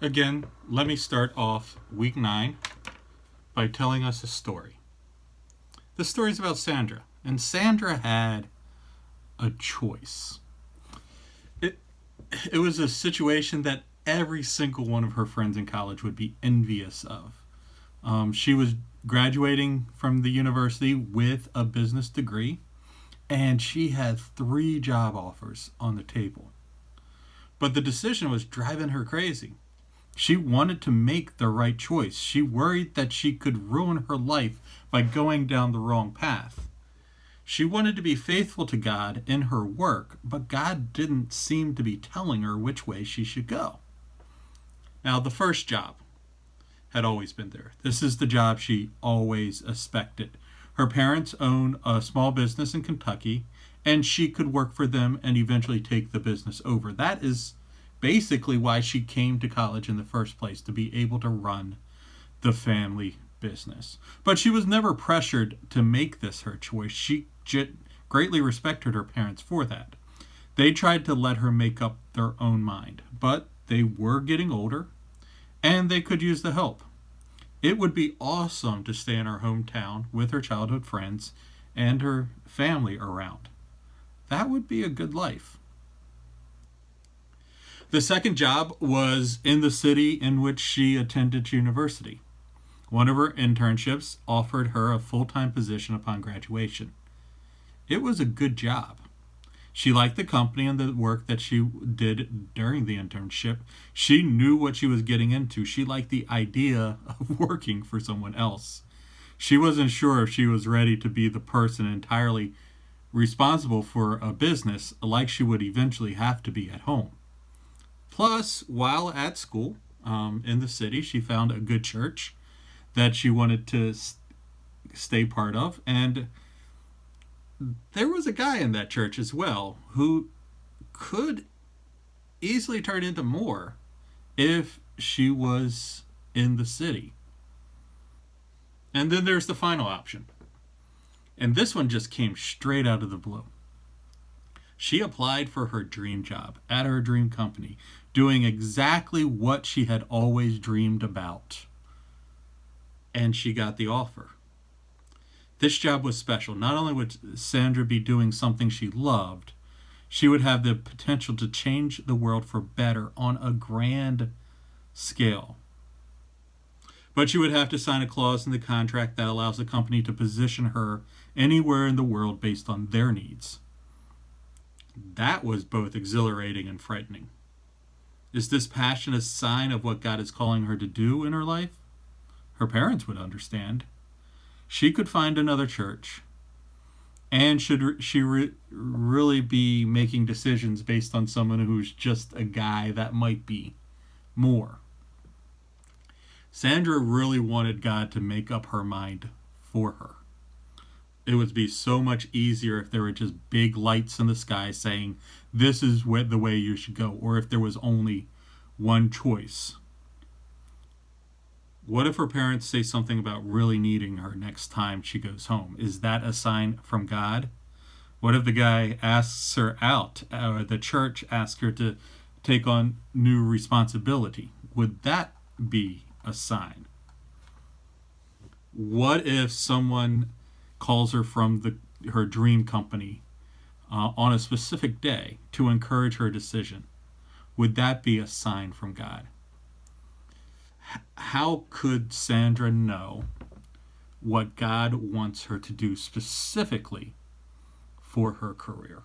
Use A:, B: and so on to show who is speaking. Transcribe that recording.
A: Again, let me start off week 9 by telling us a story. The story is about Sandra, and Sandra had a choice. It it was a situation that every single one of her friends in college would be envious of. She was graduating from the university with a business degree, and she had 3 job offers on the table. But the decision was driving her crazy. She wanted to make the right choice. She worried that she could ruin her life by going down the wrong path. She wanted to be faithful to God in her work, but God didn't seem to be telling her which way she should go. Now, the first job had always been there. This is the job she always expected. Her parents own a small business in Kentucky, and she could work for them and eventually take the business over. That is basically why she came to college in the first place, to be able to run the family business. But she was never pressured to make this her choice. She greatly respected her parents for that. They tried to let her make up their own mind, but they were getting older and they could use the help. It would be awesome to stay in her hometown with her childhood friends and her family around. That would be a good life. The second job was in the city in which she attended university. One of her internships offered her a full time position upon graduation. It was a good job. She liked the company and the work that she did during the internship. She knew what she was getting into. She liked the idea of working for someone else. She wasn't sure if she was ready to be the person entirely responsible for a business like she would eventually have to be at home. Plus, while at school in the city, she found a good church that she wanted to stay part of. And there was a guy in that church as well who could easily turn into more if she was in the city. And then there's the final option. And this one just came straight out of the blue. She applied for her dream job at her dream company, doing exactly what she had always dreamed about. And she got the offer. This job was special. Not only would Sandra be doing something she loved, she would have the potential to change the world for better on a grand scale. But she would have to sign a clause in the contract that allows the company to position her anywhere in the world based on their needs. That was both exhilarating and frightening. Is this passion a sign of what God is calling her to do in her life? Her parents would understand. She could find another church. And should she really be making decisions based on someone who's just a guy that might be more? Sandra really wanted God to make up her mind for her. It would be so much easier if there were just big lights in the sky saying, this is the way you should go, or if there was only one choice. What if her parents say something about really needing her next time she goes home? Is that a sign from God? What if the guy asks her out, or the church asks her to take on new responsibility? Would that be a sign? What if someone calls her from her dream company on a specific day to encourage her decision? Would that be a sign from God? How could Sandra know what God wants her to do specifically for her career?